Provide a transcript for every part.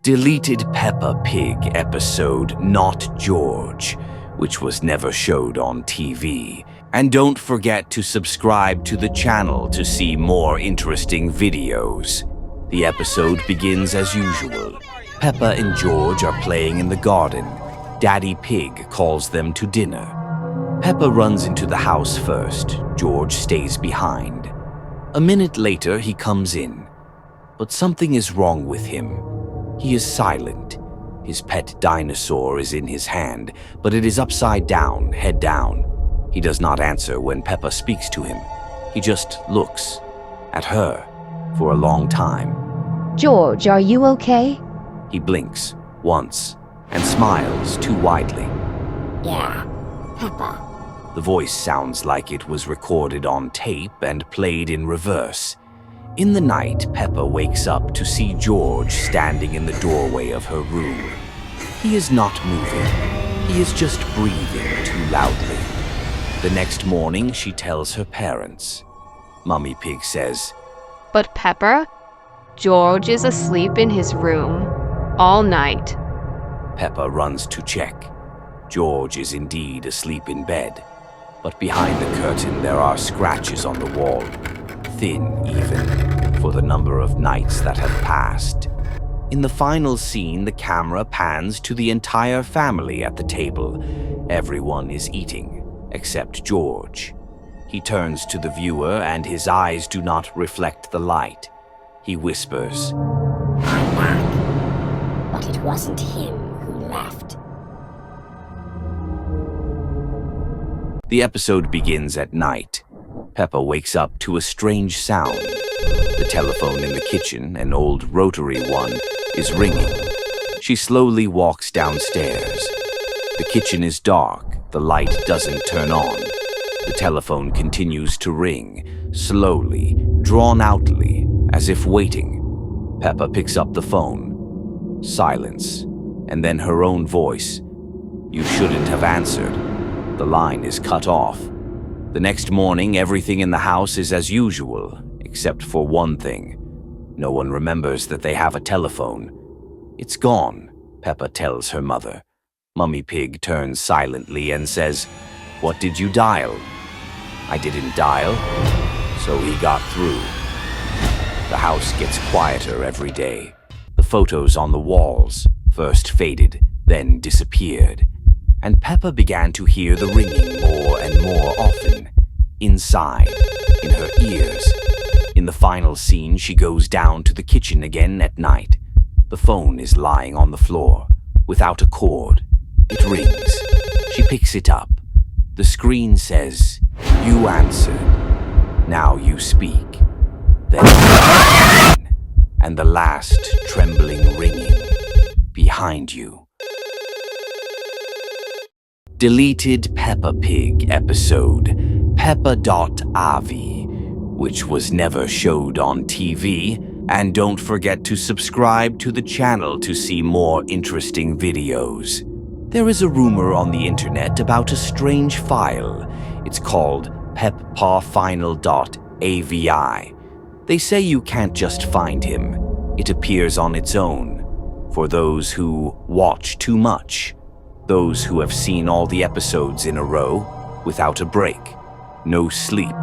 Deleted Peppa Pig episode Not George, which was never showed on TV. And don't forget to subscribe to the channel to see more interesting videos. The episode begins as usual. Peppa and George are playing in the garden. Daddy Pig calls them to dinner. Peppa runs into the house first. George stays behind. A minute later, he comes in. But something is wrong with him. He is silent. His pet dinosaur is in his hand, but it is upside down, head down. He does not answer when Peppa speaks to him. He just looks at her for a long time. George, are you okay? He blinks once and smiles too widely. Yeah, Peppa. The voice sounds like it was recorded on tape and played in reverse. In the night, Peppa wakes up to see George standing in the doorway of her room. He is not moving. He is just breathing too loudly. The next morning, she tells her parents. Mummy Pig says, "But Peppa, George is asleep in his room all night." Peppa runs to check. George is indeed asleep in bed, but behind the curtain there are scratches on the wall, thin even, for the number of nights that have passed. In the final scene, the camera pans to the entire family at the table. Everyone is eating, except George. He turns to the viewer and his eyes do not reflect the light. He whispers, "I'm back." But it wasn't him who left. The episode begins at night. Peppa wakes up to a strange sound. The telephone in the kitchen, an old rotary one, is ringing. She slowly walks downstairs. The kitchen is dark. The light doesn't turn on. The telephone continues to ring, slowly, drawn-outly, as if waiting. Peppa picks up the phone. Silence, and then her own voice. "You shouldn't have answered." The line is cut off. The next morning, everything in the house is as usual, except for one thing. No one remembers that they have a telephone. "It's gone," Peppa tells her mother. Mummy Pig turns silently and says, "What did you dial?" "I didn't dial, so he got through." The house gets quieter every day. The photos on the walls first faded, then disappeared. And Peppa began to hear the ringing more and more often, inside, in her ears. In the final scene, she goes down to the kitchen again at night. The phone is lying on the floor, without a cord. It rings. She picks it up. The screen says, "You answered. Now you speak." Then and the last trembling ringing behind you. Deleted Peppa Pig episode peppa.exe, which was never showed on TV. And don't forget to subscribe to the channel to see more interesting videos. There is a rumor on the internet about a strange file. It's called peppa.final.avi. They say you can't just find him. It appears on its own. For those who watch too much. Those who have seen all the episodes in a row, without a break. No sleep.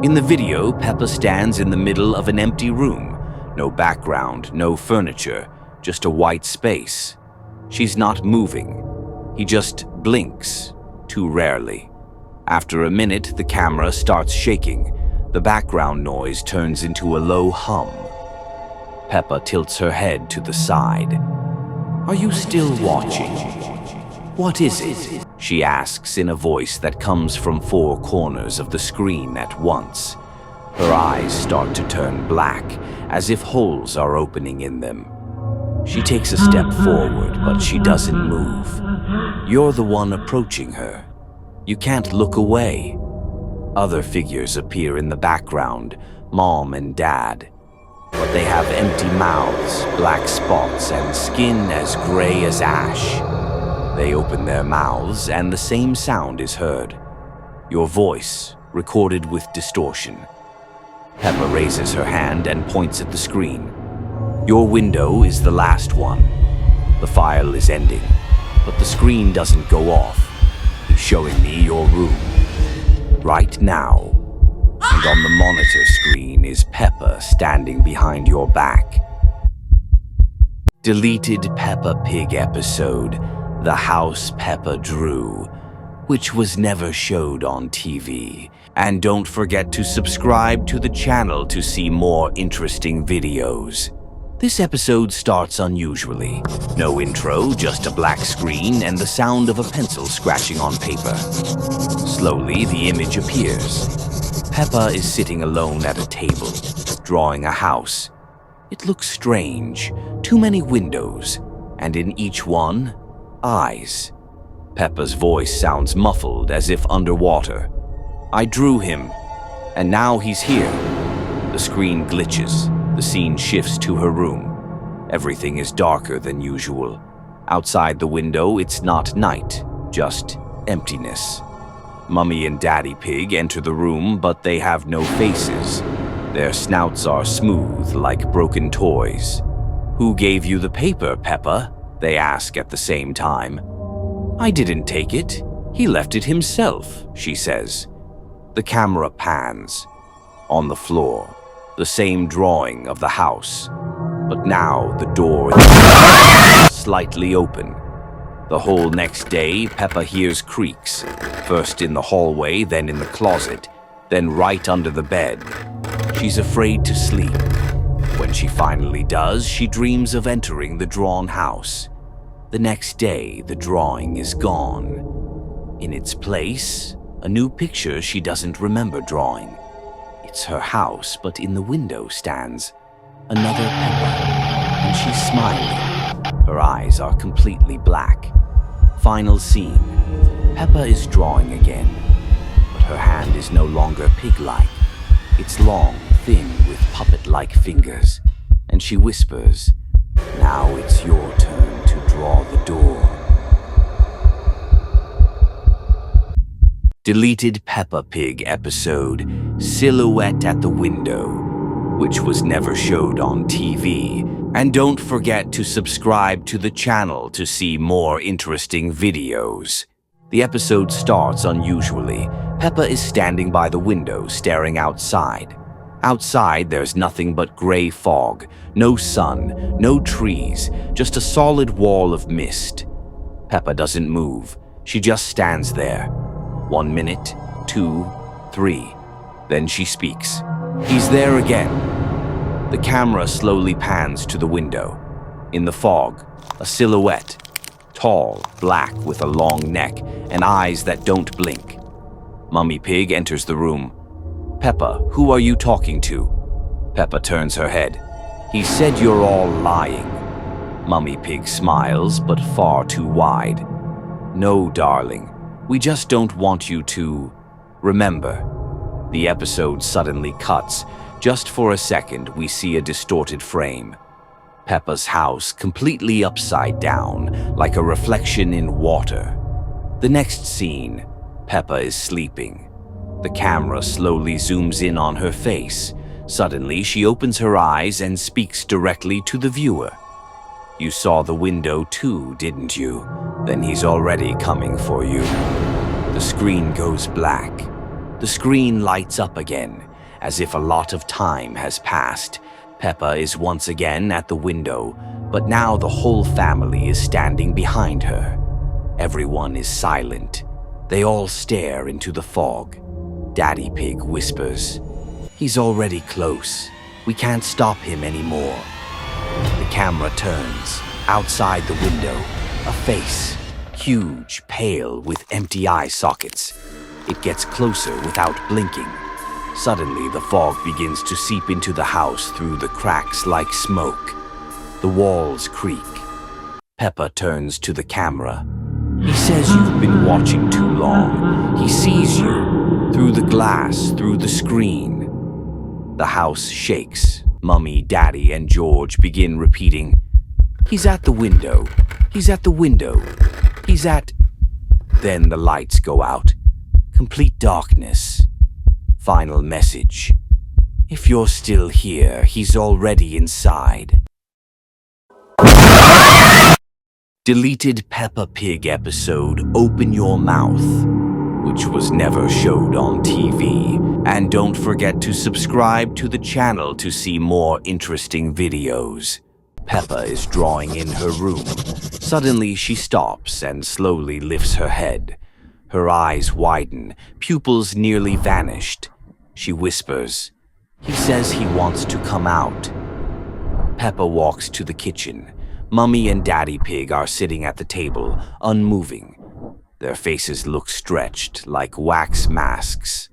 In the video, Peppa stands in the middle of an empty room. No background, no furniture, just a white space. She's not moving. He just blinks, too rarely. After a minute, the camera starts shaking. The background noise turns into a low hum. Peppa tilts her head to the side. "Are you still watching?" "What is it?" she asks in a voice that comes from four corners of the screen at once. Her eyes start to turn black, as if holes are opening in them. She takes a step forward, but she doesn't move. You're the one approaching her. You can't look away. Other figures appear in the background, Mom and Dad. But they have empty mouths, black spots, and skin as gray as ash. They open their mouths and the same sound is heard. Your voice, recorded with distortion. Peppa raises her hand and points at the screen. Your window is the last one. The file is ending, but the screen doesn't go off. He's showing me your room. Right now. And on the monitor screen is Peppa standing behind your back. Deleted Peppa Pig episode, The House Peppa Drew, which was never showed on TV. And don't forget to subscribe to the channel to see more interesting videos. This episode starts unusually. No intro, just a black screen and the sound of a pencil scratching on paper. Slowly, the image appears. Peppa is sitting alone at a table, drawing a house. It looks strange. Too many windows, and in each one, eyes. Peppa's voice sounds muffled as if underwater. I drew him, and now he's here. The screen glitches. The scene shifts to her room. Everything is darker than usual. Outside the window, it's not night, just emptiness. Mummy and Daddy Pig enter the room, but they have no faces. Their snouts are smooth like broken toys. Who gave you the paper, Peppa? They ask at the same time. I didn't take it. He left it himself, she says. The camera pans. On the floor, the same drawing of the house. But now the door is slightly open. The whole next day, Peppa hears creaks. First in the hallway, then in the closet, then right under the bed. She's afraid to sleep. When she finally does, she dreams of entering the drawn house. The next day, the drawing is gone. In its place, a new picture she doesn't remember drawing. It's her house, but in the window stands another Peppa, and she's smiling. Her eyes are completely black. Final scene. Peppa is drawing again, but her hand is no longer pig-like. It's long, thin, with puppet-like fingers, and she whispers, "Now it's your turn to draw the door." Deleted Peppa Pig episode, Silhouette at the Window, which was never showed on TV. And don't forget to subscribe to the channel to see more interesting videos. The episode starts unusually. Peppa is standing by the window, staring outside. Outside, there's nothing but gray fog, no sun, no trees, just a solid wall of mist. Peppa doesn't move. She just stands there. 1 minute, 2, 3. Then she speaks. He's there again. The camera slowly pans to the window. In the fog, a silhouette. Tall, black with a long neck and eyes that don't blink. Mummy Pig enters the room. Peppa, who are you talking to? Peppa turns her head. He said you're all lying. Mummy Pig smiles, but far too wide. No, darling. We just don't want you to remember. The episode suddenly cuts. Just for a second, we see a distorted frame. Peppa's house completely upside down, like a reflection in water. The next scene, Peppa is sleeping. The camera slowly zooms in on her face. Suddenly, she opens her eyes and speaks directly to the viewer. You saw the window too, didn't you? Then he's already coming for you. The screen goes black. The screen lights up again. As if a lot of time has passed, Peppa is once again at the window, but now the whole family is standing behind her. Everyone is silent. They all stare into the fog. Daddy Pig whispers, "He's already close. We can't stop him anymore." The camera turns. Outside the window, a face, huge, pale, with empty eye sockets. It gets closer without blinking. Suddenly, the fog begins to seep into the house through the cracks like smoke. The walls creak. Peppa turns to the camera. He says you've been watching too long. He sees you, through the glass, through the screen. The house shakes. Mummy, Daddy, and George begin repeating, "He's at the window. He's at the window. He's at..." Then the lights go out. Complete darkness. Final message. If you're still here, he's already inside. Deleted Peppa Pig episode Open Your Mouth, which was never showed on TV. And don't forget to subscribe to the channel to see more interesting videos. Peppa is drawing in her room. Suddenly she stops and slowly lifts her head. Her eyes widen, pupils nearly vanished. She whispers, "He says he wants to come out." Peppa walks to the kitchen. Mummy and Daddy Pig are sitting at the table, unmoving. Their faces look stretched like wax masks.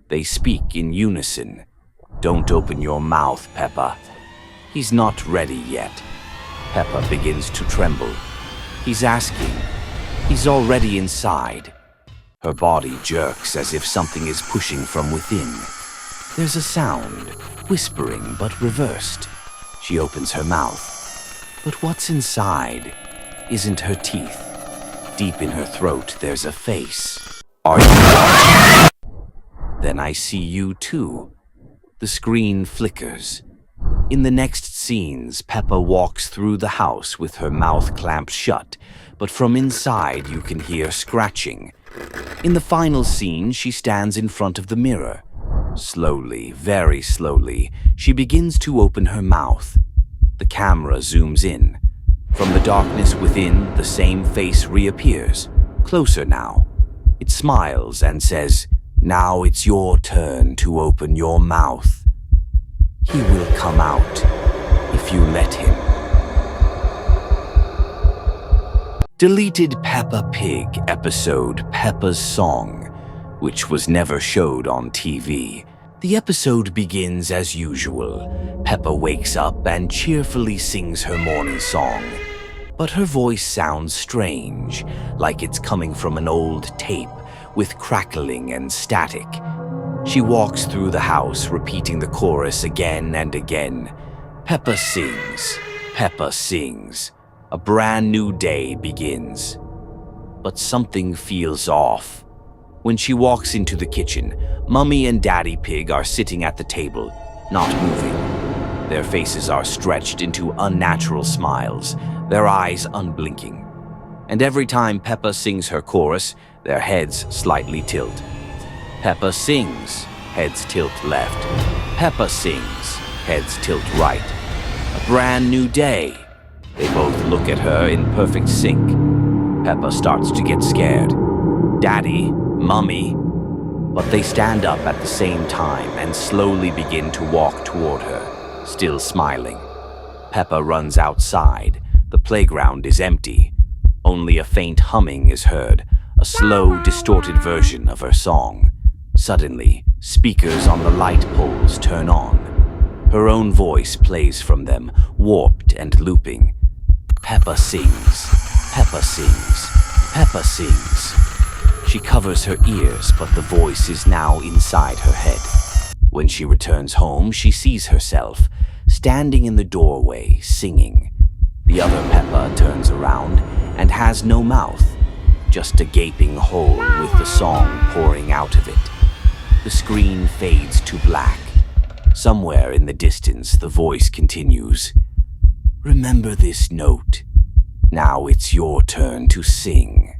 They speak in unison. "Don't open your mouth, Peppa. He's not ready yet." Peppa begins to tremble. He's asking. He's already inside. Her body jerks as if something is pushing from within. There's a sound, whispering but reversed. She opens her mouth. But what's inside isn't her teeth. Deep in her throat, there's a face. "Are you?" "Then I see you too." The screen flickers. In the next scenes, Peppa walks through the house with her mouth clamped shut, but from inside you can hear scratching. In the final scene, she stands in front of the mirror. Slowly, very slowly, she begins to open her mouth. The camera zooms in. From the darkness within, the same face reappears, closer now. It smiles and says, "Now it's your turn to open your mouth. He will come out if you let him." Deleted Peppa Pig episode Peppa's Song, which was never showed on TV. The episode begins as usual. Peppa wakes up and cheerfully sings her morning song. But her voice sounds strange, like it's coming from an old tape with crackling and static. She walks through the house, repeating the chorus again and again. Peppa sings, Peppa sings. A brand new day begins. But something feels off. When she walks into the kitchen, Mummy and Daddy Pig are sitting at the table, not moving. Their faces are stretched into unnatural smiles, their eyes unblinking. And every time Peppa sings her chorus, their heads slightly tilt. Peppa sings, heads tilt left. Peppa sings, heads tilt right. A brand new day. They both look at her in perfect sync. Peppa starts to get scared. Daddy, Mummy, but they stand up at the same time and slowly begin to walk toward her, still smiling. Peppa runs outside. The playground is empty. Only a faint humming is heard, a slow, distorted version of her song. Suddenly, speakers on the light poles turn on. Her own voice plays from them, warped and looping. Peppa sings, Peppa sings, Peppa sings. She covers her ears, but the voice is now inside her head. When she returns home, she sees herself, standing in the doorway, singing. The other Peppa turns around and has no mouth, just a gaping hole with the song pouring out of it. The screen fades to black. Somewhere in the distance, the voice continues. "Remember this note. Now it's your turn to sing."